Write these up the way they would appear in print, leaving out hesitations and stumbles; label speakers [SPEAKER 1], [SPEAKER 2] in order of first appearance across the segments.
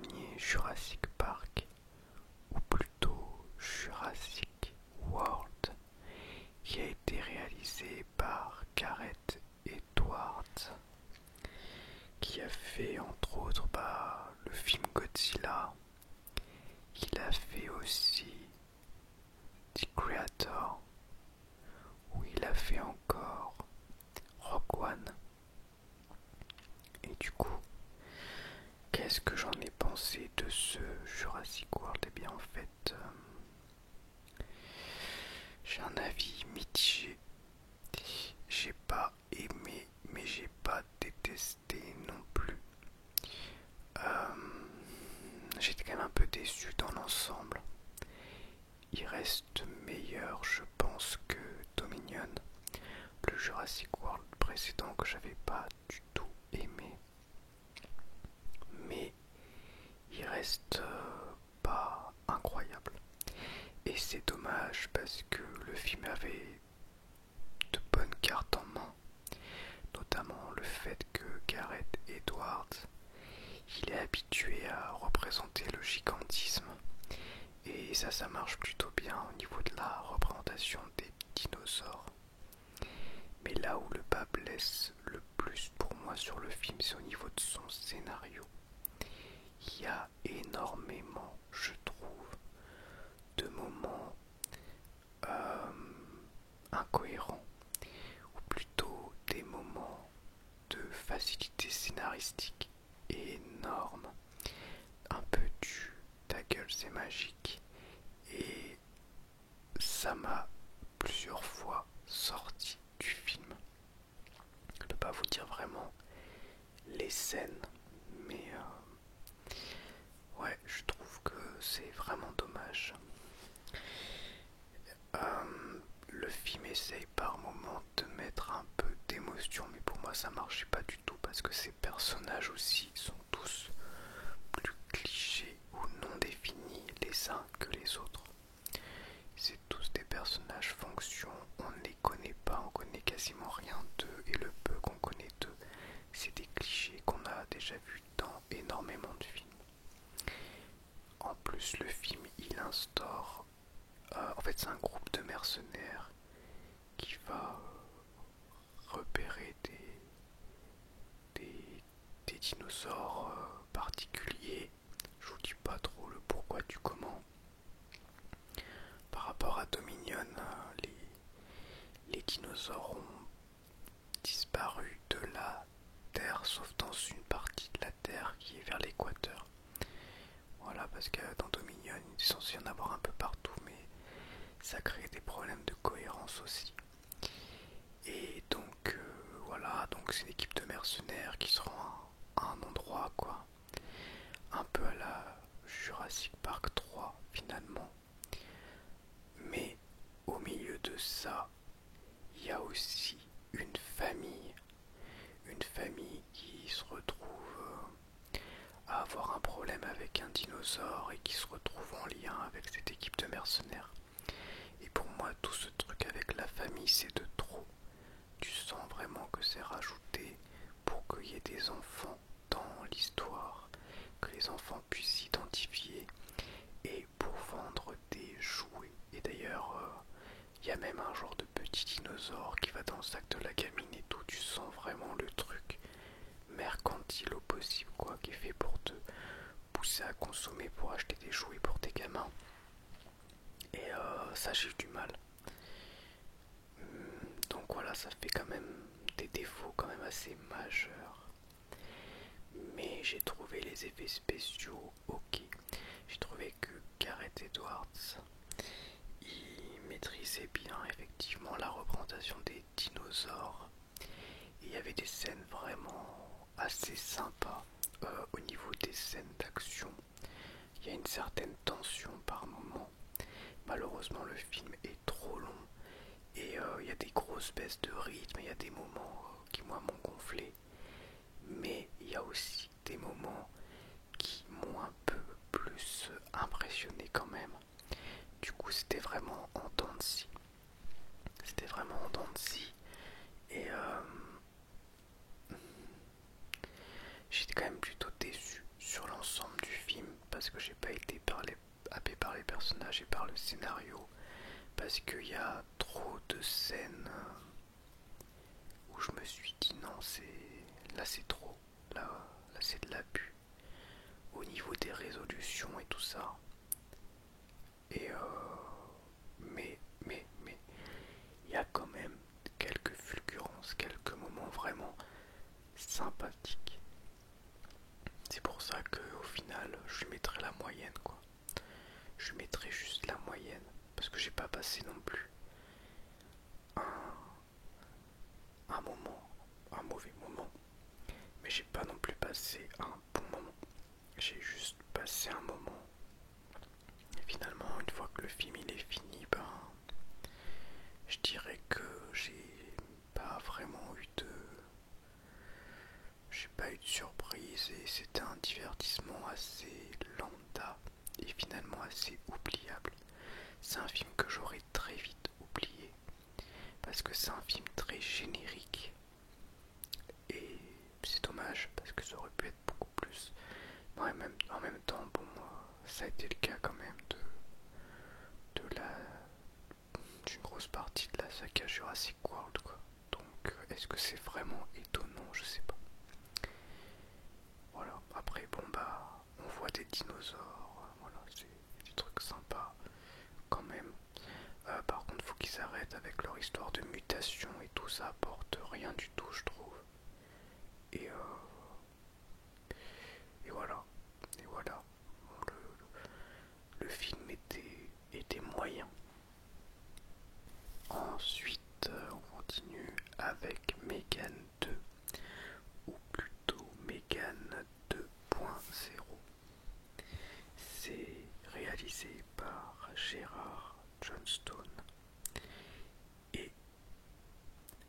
[SPEAKER 1] dernier Jurassic Park, ou plutôt Jurassic World, qui a été réalisé par Gareth Edwards, qui a fait entre autres le film Godzilla. Il a fait aussi The Creator, où il a fait encore Rogue One. Et du coup, qu'est-ce que j'en ai pensé de ce Jurassic World? Eh bien en fait, j'ai un avis mitigé. J'ai pas aimé, mais j'ai pas détesté non plus. J'étais quand même un peu déçu dans l'ensemble. Il reste meilleur, je pense, que Dominion, le Jurassic World précédent que j'avais pas du tout aimé. Mais il reste pas incroyable. Et c'est dommage parce que le film avait de bonnes cartes en main, notamment le fait que Gareth Edwards, il est habitué à représenter le gigantisme, et ça marche plutôt bien au niveau de la représentation des dinosaures. Mais là où le bas blesse le plus pour moi sur le film, c'est au niveau de son scénario. Il y a énormément, je trouve, de moments incohérents, ou plutôt des moments de facilité scénaristique énorme, un peu du ta gueule c'est magique, et ça m'a plusieurs fois sorti du film. Je ne peux pas vous dire vraiment les scènes, mais ouais, je trouve que c'est vraiment dommage. Le film essaye par moments de mettre un peu d'émotion, mais pour moi ça marchait pas du tout parce que ces personnages aussi sont tous plus clichés ou non définis les uns que les autres. C'est tous des personnages fonction, on ne les connaît pas, on connaît quasiment rien d'eux, et le peu qu'on connaît d'eux, c'est des clichés qu'on a déjà vus dans énormément de films. En plus, le film il instaure, en fait c'est un groupe de mercenaires qui va repérer des dinosaures particuliers. Je vous dis pas trop le pourquoi du comment. Par rapport à Dominion, les dinosaures ont disparu de la Terre, sauf dans une partie de la Terre qui est vers l'équateur. Voilà, parce que dans Dominion, il est censé y en avoir un peu partout, mais ça crée des problèmes de cohérence aussi. Et donc, voilà, donc c'est une équipe de mercenaires qui seront à un endroit, quoi. Un peu à la Jurassic Park 3, finalement. Mais au milieu de ça, il y a aussi une famille qui se retrouve à avoir un problème avec un dinosaure et qui se retrouve en lien avec cette équipe de mercenaires. Et pour moi, tout ce truc avec la famille, c'est de trop. Tu sens vraiment que c'est rajouté pour qu'il y ait des enfants dans l'histoire, que les enfants puissent s'identifier, et pour vendre des jouets. Et d'ailleurs, il y a même un genre de petit dinosaure qui va dans le sac de la gamine et tout. Tu sens vraiment le truc mercantile au possible, quoi, qui est fait pour te pousser à consommer, pour acheter des jouets pour tes gamins. Et ça, j'ai eu du mal. Donc voilà, ça fait quand même des défauts quand même assez majeurs. Mais j'ai trouvé les effets spéciaux ok. J'ai trouvé que Gareth Edwards, il maîtrisait bien effectivement la représentation des dinosaures. Et il y avait des scènes vraiment assez sympas au niveau des scènes d'action. Il y a une certaine tension par moment. Malheureusement, le film est trop long. Et il y a des grosses baisses de rythme, il y a des moments qui moi m'ont gonflé, mais il y a aussi des moments qui m'ont un peu plus impressionné quand même. Du coup c'était vraiment en dents de scie. C'était vraiment en dents de scie. Et j'étais quand même plutôt déçu sur l'ensemble du film. parce que j'ai pas été happé par les personnages et par le scénario, parce qu'il y a trop de scènes où je me suis dit non, là c'est trop, là c'est de l'abus au niveau des résolutions et tout ça. Et mais il y a quand même quelques fulgurances, quelques moments vraiment sympathiques. C'est pour ça que au final je lui mettrai la moyenne quoi. Je lui mettrai juste la moyenne parce que j'ai pas passé non plus un moment, un mauvais moment, mais j'ai pas non plus passé un bon moment. J'ai juste passé un moment. Et finalement, une fois que le film il est fini, ben, je dirais que pas vraiment eu de, j'ai pas eu de surprise et c'était un divertissement assez lambda et finalement assez oubliable. C'est un film que j'aurais très vite oublié parce que c'est un film très générique et c'est dommage parce que ça aurait pu être beaucoup plus. Mais en même temps, bon, ça a été le cas quand même de d'une grosse partie de la saga Jurassic World quoi. Donc est-ce que c'est vraiment étonnant? Je sais pas. Voilà, après bon bah on voit des dinosaures, voilà, c'est des trucs sympas quand même. Par contre faut qu'ils arrêtent avec leur histoire de mutation et tout, ça apporte rien du tout je trouve. Et, et voilà, et voilà. Bon, le film était moyen. Ensuite on continue avec Megan 2, ou plutôt Megan 2.0. C'est réalisé par Gérard Johnstone. Et,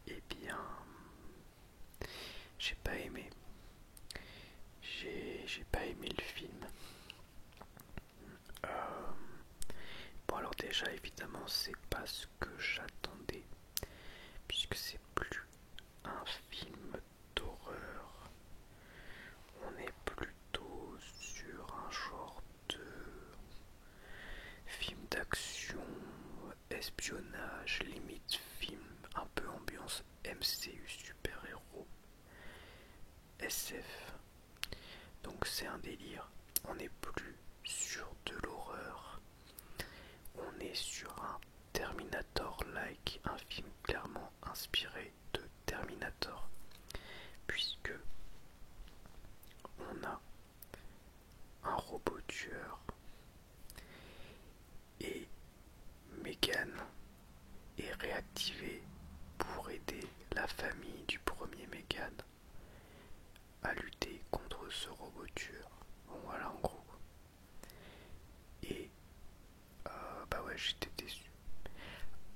[SPEAKER 1] eh bien, j'ai pas aimé. J'ai pas aimé le film. Euh, bon alors déjà évidemment c'est pas ce que j'attendais puisque c'est plus un film d'horreur. On est plutôt sur un genre de film d'action, espionnage, limite film un peu ambiance MCU super-héros, SF. Donc c'est un délire. On n'est plus sur de l'horreur. On est sur un Terminator-like, un film clairement inspiré de Terminator, puisque on a un robot tueur et Megan est réactivée pour aider la famille du premier Megan à lutter contre ce robot tueur. Bon voilà en gros. Et bah ouais j'étais déçu.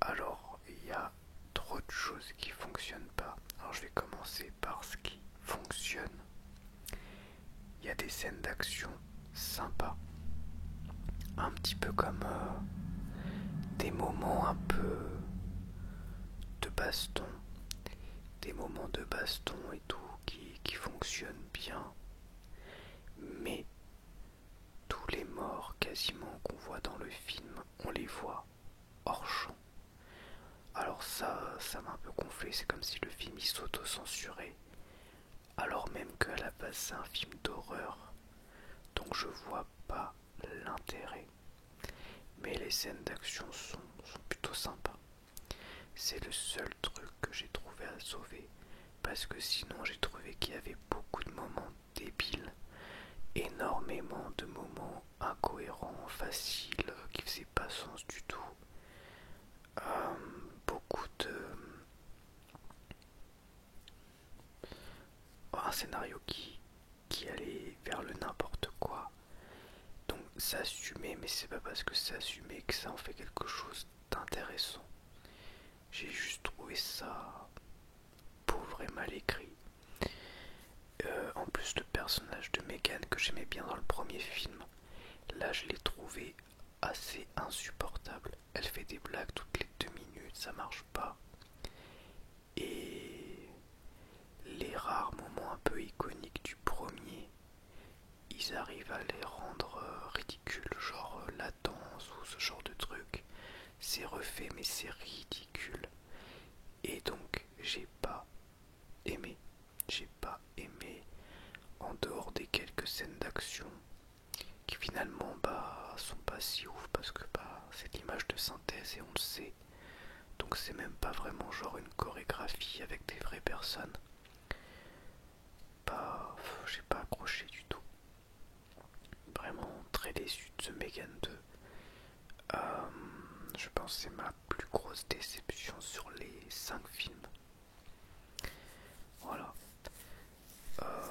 [SPEAKER 1] Alors il y a trop de choses qui fonctionnent pas. Alors je vais commencer par ce qui fonctionne. Il y a des scènes d'action sympas. Un petit peu comme des moments un peu de baston. Des moments de baston et tout qui fonctionnent bien. Mais tous les morts quasiment qu'on voit dans le film, on les voit hors champ. Alors ça m'a un peu gonflé, c'est comme si le film il s'auto-censurait. Alors même qu'à la base c'est un film d'horreur. Donc je vois pas l'intérêt. Mais les scènes d'action sont plutôt sympas. C'est le seul truc que j'ai trouvé à sauver. Parce que sinon j'ai trouvé qu'il y avait beaucoup de moments débiles. Énormément de moments incohérents, faciles, qui faisaient pas sens du tout. Beaucoup de... un scénario qui allait vers le n'importe quoi. Donc c'est assumé, mais c'est pas parce que c'est assumé que ça en fait quelque chose d'intéressant. J'ai juste trouvé ça pauvre et mal écrit. En plus, le personnage de Megan que j'aimais bien dans le premier film, là je l'ai trouvé assez insupportable. Elle fait des blagues toutes les 2 minutes, ça marche pas. Et les rares moments un peu iconiques du premier, ils ils arrivent à les rendre ridicules, genre la danse ou ce genre de truc. C'est refait mais c'est ridicule. Et donc j'ai pas aimé. J'ai pas aimé en dehors des quelques scènes d'action qui finalement sont pas si ouf parce que c'est l'image de synthèse et on le sait. Donc c'est même pas vraiment genre une chorégraphie avec des vraies personnes. J'ai pas accroché du tout. Vraiment très déçu de ce Megan 2. Je pense que c'est ma plus grosse déception sur les 5 films. Voilà. Euh,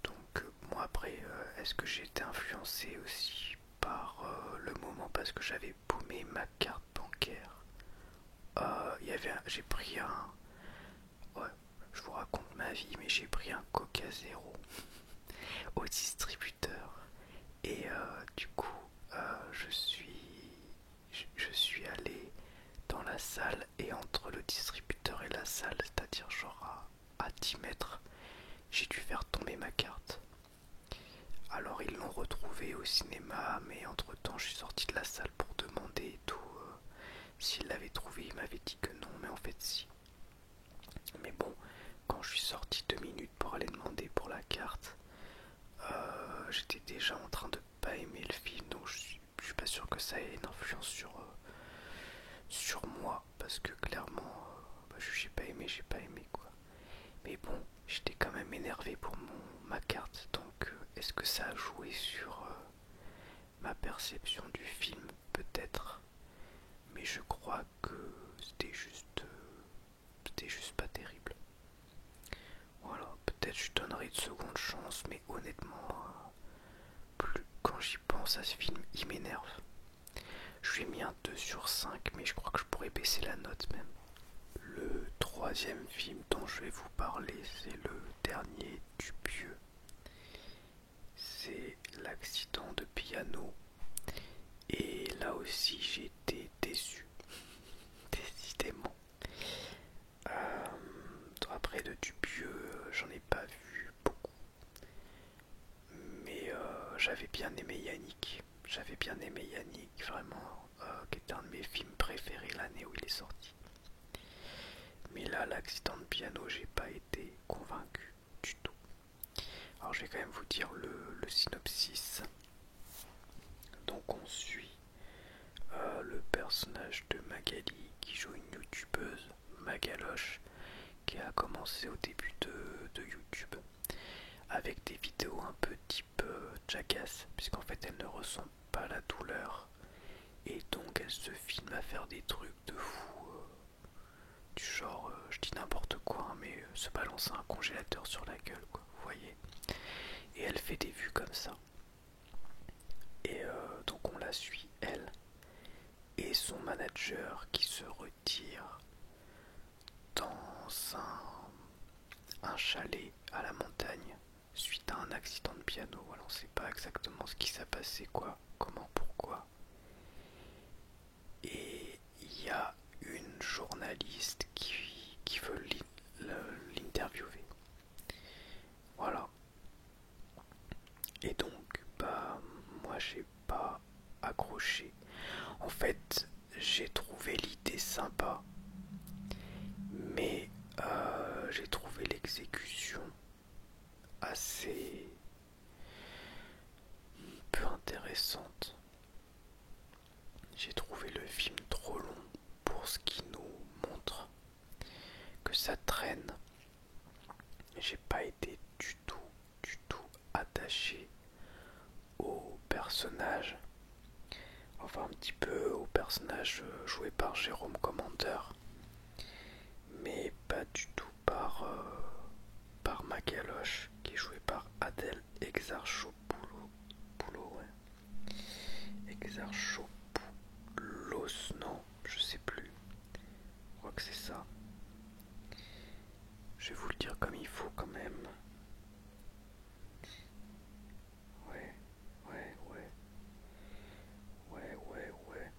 [SPEAKER 1] donc moi après, est-ce que j'ai été influencé aussi par le moment parce que j'avais paumé ma carte bancaire. J'ai pris un... Ouais, je vous raconte ma vie, mais j'ai pris un Coca Zéro au distributeur. Et du coup, je suis allé dans la salle et entre le distributeur et la salle, c'est-à-dire genre à 10 mètres, j'ai dû faire tomber ma carte. Alors ils l'ont retrouvée au cinéma, mais entre temps je suis sorti de la salle pour demander et tout. S'il l'avait trouvé, il m'avait dit que non, mais en fait si. Mais bon, quand je suis sorti 2 minutes pour aller demander pour la carte, j'étais déjà en train de pas aimer le film, donc je suis pas sûr que ça ait une influence sur moi, parce que clairement, j'ai pas aimé quoi. Mais bon, j'étais quand même énervé pour ma carte, donc est-ce que ça a joué sur ma perception du film? Peut-être, mais je crois que c'était juste pas terrible. Voilà, peut-être je donnerai une seconde chance, mais honnêtement, quand j'y pense à ce film, il m'énerve. Je lui ai mis un 2 sur 5, mais je crois que je pourrais baisser la note même. Le troisième film dont je vais vous parler, c'est le dernier Dupieux. C'est l'accident de piano. Et là aussi, j'ai été déçu. Décidément. Après de Dupieux, j'en ai pas vu beaucoup. Mais j'avais bien aimé Yannick. J'avais bien aimé Yannick, vraiment, qui est un de mes films préférés l'année où il est sorti. Mais là, l'accident de piano, j'ai pas été convaincu du tout. Alors je vais quand même vous dire le synopsis. Donc on suit le personnage de Magali qui joue une youtubeuse, Magaloche, qui a commencé au début de YouTube avec des vidéos un peu type Jackass, puisqu'en fait elle ne ressent pas la douleur et donc elle se filme à faire des trucs de fou, du genre, je dis n'importe quoi, hein, mais se balancer un congélateur sur la gueule, quoi, vous voyez. Et elle fait des vues comme ça. Et donc on la suit, elle, et son manager qui se retire dans un chalet à la montagne suite à un accident de piano. Voilà, on ne sait pas exactement ce qui s'est passé, quoi, comment, pourquoi. Et il y a une journaliste qui veut l'interviewer. Voilà. Et donc, moi j'ai pas accroché. En fait, j'ai trouvé l'idée sympa, mais j'ai trouvé l'exécution assez peu intéressante. J'ai trouvé le film trop long pour ce qu'il nous montre, que ça traîne. J'ai pas été du tout attaché au personnage, enfin un petit peu au personnage joué par Jérôme Commandeur, mais pas du tout par Magaloche, qui est joué par Adèle Exarchopoulos. Ouais. Exarchopoulos, non, je sais plus. Je crois que c'est ça. Je vais vous le dire comme il faut quand même. Ouais, ouais, ouais. Ouais.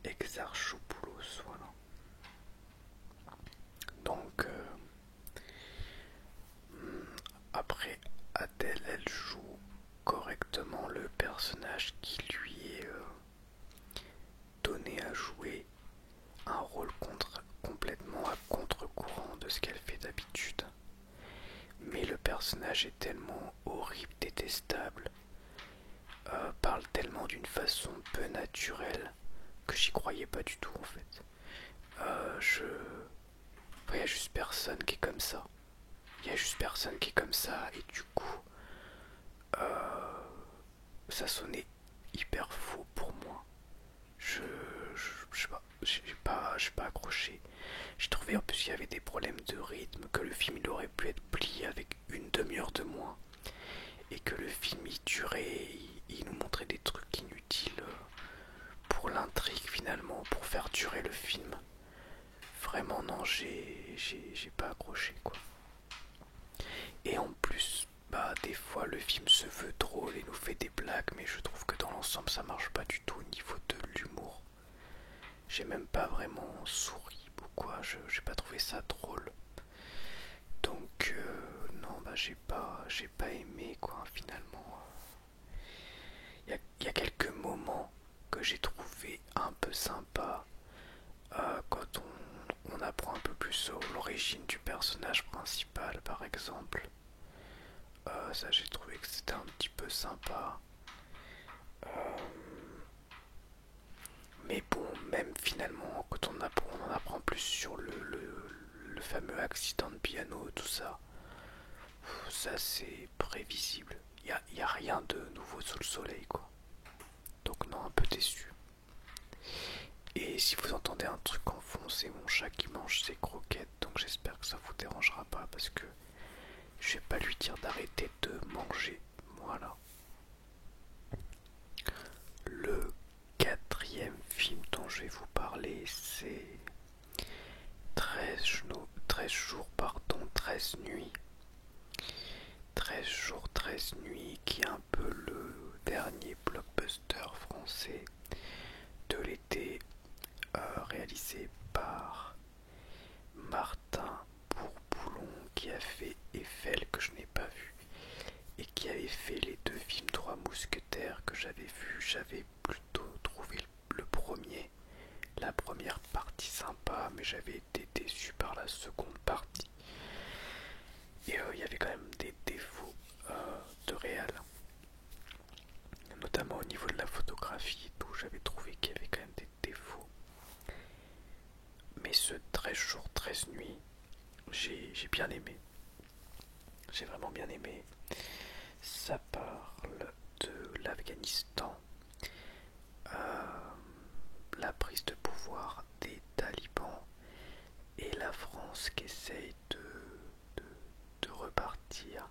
[SPEAKER 1] Exarchopoulos, voilà. Donc, après, Adèle, elle joue correctement le personnage qui lui est donné à jouer, un rôle complètement à contre-courant de ce qu'elle fait d'habitude. Mais le personnage est tellement horrible, détestable, parle tellement d'une façon peu naturelle que j'y croyais pas du tout en fait. Il y a juste personne qui est comme ça. Il y a juste personne qui est comme ça et du coup, ça sonnait hyper faux pour moi. Je sais pas, j'ai pas accroché. J'ai trouvé en plus qu'il y avait des problèmes de rythme, que le film il aurait pu être plié avec une demi-heure de moins et que le film il durait, il nous montrait des trucs inutiles pour l'intrigue finalement, pour faire durer le film. Vraiment non, j'ai pas accroché quoi. Et en plus, bah des fois le film se veut drôle et nous fait des blagues, mais je trouve que dans l'ensemble ça marche pas du tout au niveau de l'humour. J'ai même pas vraiment souri ou quoi, j'ai pas trouvé ça drôle. Donc non, bah j'ai pas aimé quoi finalement. Il y a quelques moments que j'ai trouvé un peu sympa quand on apprend un peu plus sur l'origine du personnage principal par exemple. Ça j'ai trouvé que c'était un petit peu sympa. Mais bon, même finalement, quand on en apprend plus sur le fameux accident de piano, tout ça, ça c'est prévisible. Y a rien de nouveau sous le soleil, quoi. Donc non, un peu déçu. Et si vous entendez un truc en fond, c'est mon chat qui mange ses croquettes, donc j'espère que ça vous dérangera pas, parce que je vais pas lui dire d'arrêter de manger. Voilà. Le quatrième film dont je vais vous parler, c'est 13 jours, pardon, 13 nuits. 13 jours, 13 nuits, qui est un peu le dernier blockbuster français de l'été, réalisé par Martin Bourboulon, qui a fait Eiffel, que je n'ai pas vu, et qui avait fait les deux films Trois Mousquetaires que j'avais vus. J'avais plutôt trouvé le premier, la première partie sympa, mais j'avais été déçu par la seconde partie. Et il y avait quand même des défauts de réal, notamment au niveau de la photographie et tout. J'avais trouvé qu'il y avait quand même des défauts. Mais ce 13 jours, 13 nuits, j'ai bien aimé. J'ai vraiment bien aimé. Ça parle de l'Afghanistan, la prise de pouvoir des talibans et la France qui essaye de repartir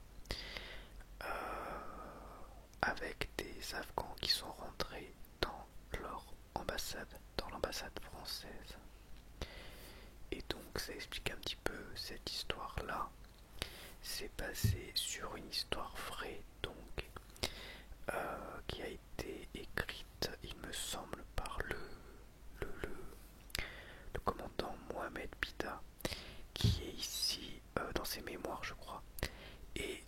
[SPEAKER 1] avec des Afghans qui sont rentrés dans leur ambassade, dans l'ambassade française. Et donc ça explique un petit peu cette histoire-là. C'est basé sur une histoire vraie, donc qui a été écrite, il me semble, par le commandant Mohamed Bida, qui est ici dans ses mémoires, je crois, et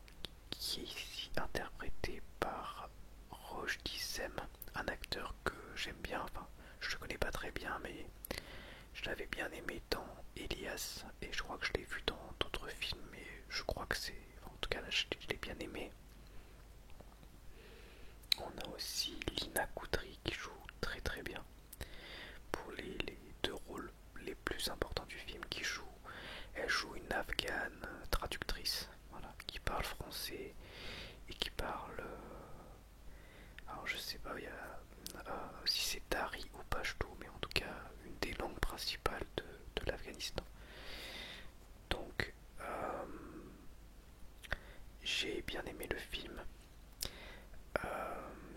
[SPEAKER 1] qui est ici interprété par Roche Dissem, un acteur que j'aime bien. Enfin, je le connais pas très bien, mais je l'avais bien aimé dans Elias, et je crois que je l'ai vu dans d'autres films, mais je crois que c'est... En tout cas, là, je l'ai bien aimé. On a aussi Lina Koudry qui joue très très bien pour les deux rôles les plus importants du film qui joue. Elle joue une afghane traductrice, voilà, qui parle français et qui parle... alors je sais pas si c'est Dari ou Pashto, mais en tout cas une des langues principales de l'Afghanistan. Donc j'ai bien aimé le film,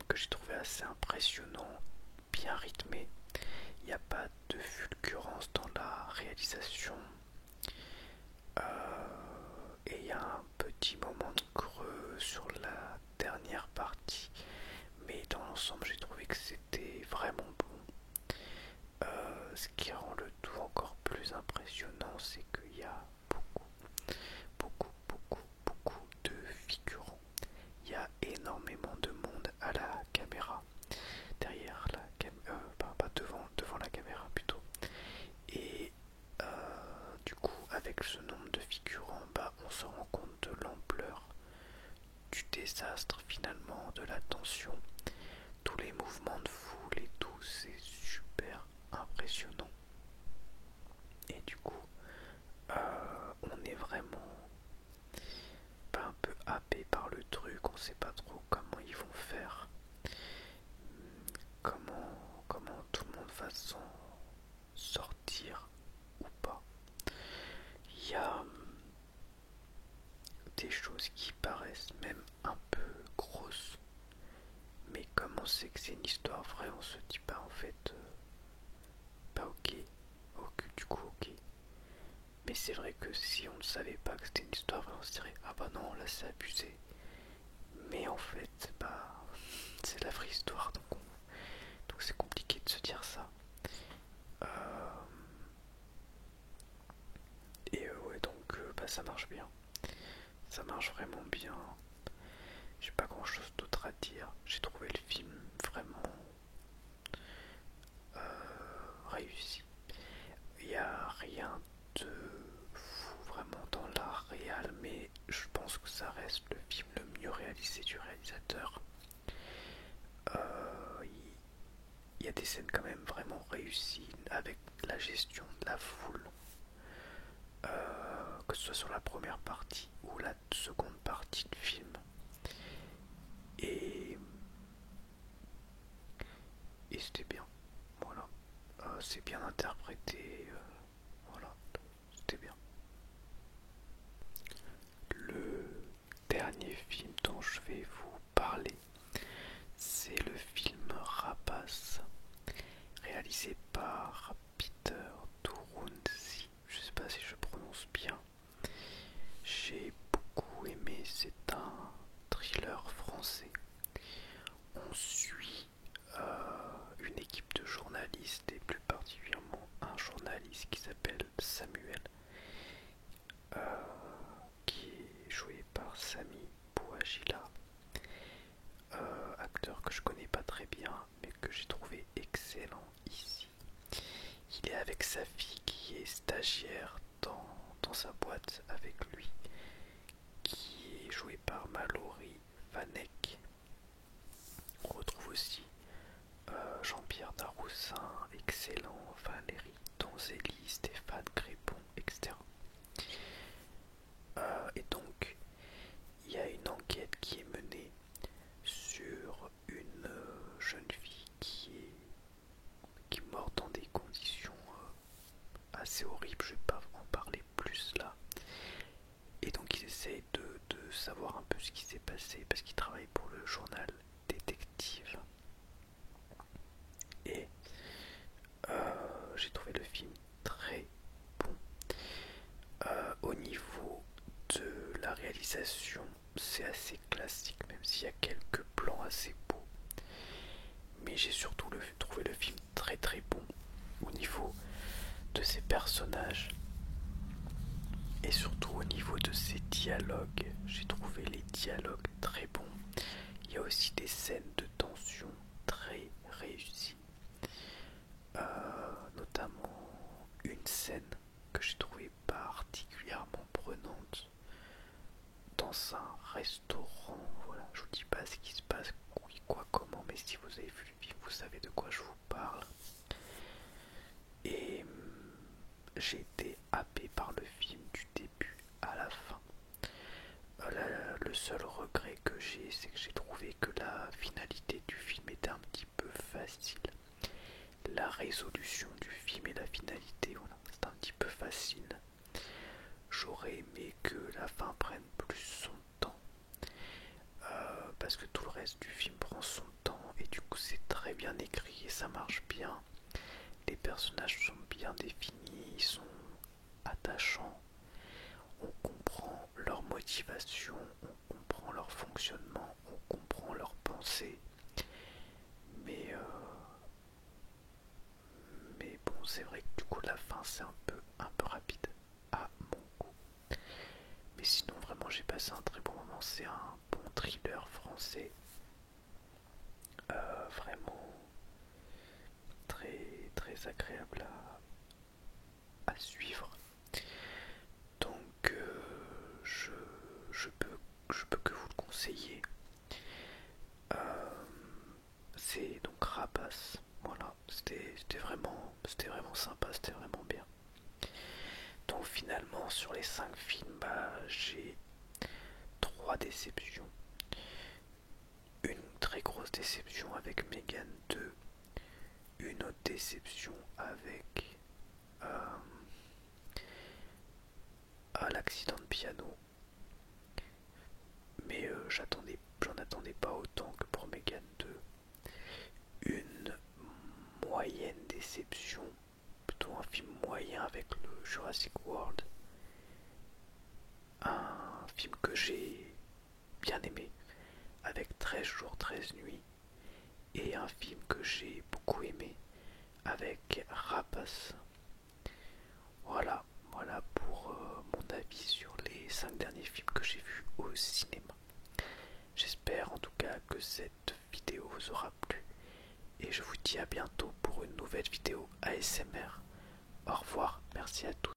[SPEAKER 1] que j'ai trouvé assez impressionnant, bien rythmé. Il n'y a pas de fulgurance dans la réalisation. Et il y a un petit moment de creux sur la dernière partie. Mais dans l'ensemble, j'ai trouvé que c'était vraiment bon. Ce qui rend le tout encore plus impressionnant, c'est qu'il y a beaucoup de du désastre finalement, de la tension, tous les mouvements de foule et tout, c'est super impressionnant. Et du coup, on est vraiment pas un peu happé par le truc, on sait pas trop comment ils vont faire, comment tout le monde va s'en sortir ou pas. Il y a des choses qui paraissent même un peu grosses, mais comme on sait que c'est une histoire vraie, on se dit pas en fait, pas ok, du coup ok. Mais c'est vrai que si on ne savait pas que c'était une histoire vraie, on se dirait ah bah non, là c'est abusé. Mais en fait, bah c'est la vraie histoire, donc c'est compliqué de se dire ça. Ouais, donc bah, ça marche bien. Ça marche vraiment bien. J'ai pas grand chose d'autre à dire. J'ai trouvé le film vraiment réussi. Il n'y a rien de fou vraiment dans l'art réel, mais je pense que ça reste le film le mieux réalisé du réalisateur. Il y a des scènes quand même vraiment réussies avec la gestion de la foule, que ce soit sur la première partie ou la seconde partie du film. Et, et c'était bien. Voilà. C'est bien interprété. Voilà. C'était bien. Le dernier film dont je vais vous parler, c'est le film Rapace, réalisé par Peter Turunzi. Je sais pas si je prononce bien. J'ai beaucoup aimé, c'est un thriller français. On suit une équipe de journalistes et plus particulièrement un journaliste qui s'appelle Samuel, qui est joué par Sami Bouajila, acteur que je connais pas très bien mais que j'ai trouvé excellent ici. Il est avec sa fille qui est stagiaire dans sa boîte avec lui, qui est joué par Mallory Vanek. On retrouve aussi Jean-Pierre Daroussin, excellent, Valérie Donzelli, Stéphane Crépon, etc. Et donc, il y a une enquête qui est menée sur une jeune fille qui est morte dans des conditions assez horribles. Je ne vais pas en parler plus là. Et donc ils essayent de savoir un peu ce qui s'est passé parce qu'ils travaillent pour le journal Détective. Et j'ai trouvé le film très bon. Au niveau de la réalisation, c'est assez classique, même s'il y a quelques plans assez beaux. Mais j'ai surtout trouvé le film très très bon au niveau de ses personnages et surtout au niveau de ses dialogues. J'ai trouvé les dialogues très bons. Il y a aussi des scènes de tension très réussies. Notamment une scène que j'ai trouvée particulièrement prenante dans un restaurant. Voilà, je vous dis pas ce qui se passe, oui, quoi, comment, mais si vous avez vu le film, vous savez de quoi je vous parle. Et j'ai été happé par le film du début à la fin. Le seul regret que j'ai, c'est que j'ai trouvé que la finalité du film était un petit peu facile. La résolution du film et la finalité, voilà, c'est un petit peu facile. J'aurais aimé que la fin prenne plus son temps, parce que tout le reste du film prend son temps et du coup c'est très bien écrit et ça marche bien. Les personnages sont bien définis, ils sont attachants, on comprend leur motivation, on comprend leur fonctionnement, on comprend leurs pensées, mais bon, c'est vrai que du coup la fin c'est un peu rapide à mon goût. Mais sinon vraiment j'ai passé un très bon moment, c'est un bon thriller français, vraiment très très agréable à suivre. Donc je peux que vous le conseiller. conseiller. C'est donc Rapace. Voilà, c'était vraiment sympa, c'était vraiment bien. Donc finalement sur les 5 films, j'ai 3 déceptions. Une très grosse déception avec Megan 2, une autre déception avec l'accident de piano, mais j'en attendais pas autant que pour Megan 2. Une moyenne déception, plutôt un film moyen avec le Jurassic World, un film que j'ai bien aimé avec 13 jours 13 nuits, et un film que j'ai beaucoup aimé avec Rapace. Voilà pour mon avis sur les 5 derniers films que j'ai vus au cinéma. J'espère en tout cas que cette vidéo vous aura plu et je vous dis à bientôt pour une nouvelle vidéo ASMR. Au revoir, merci à tous.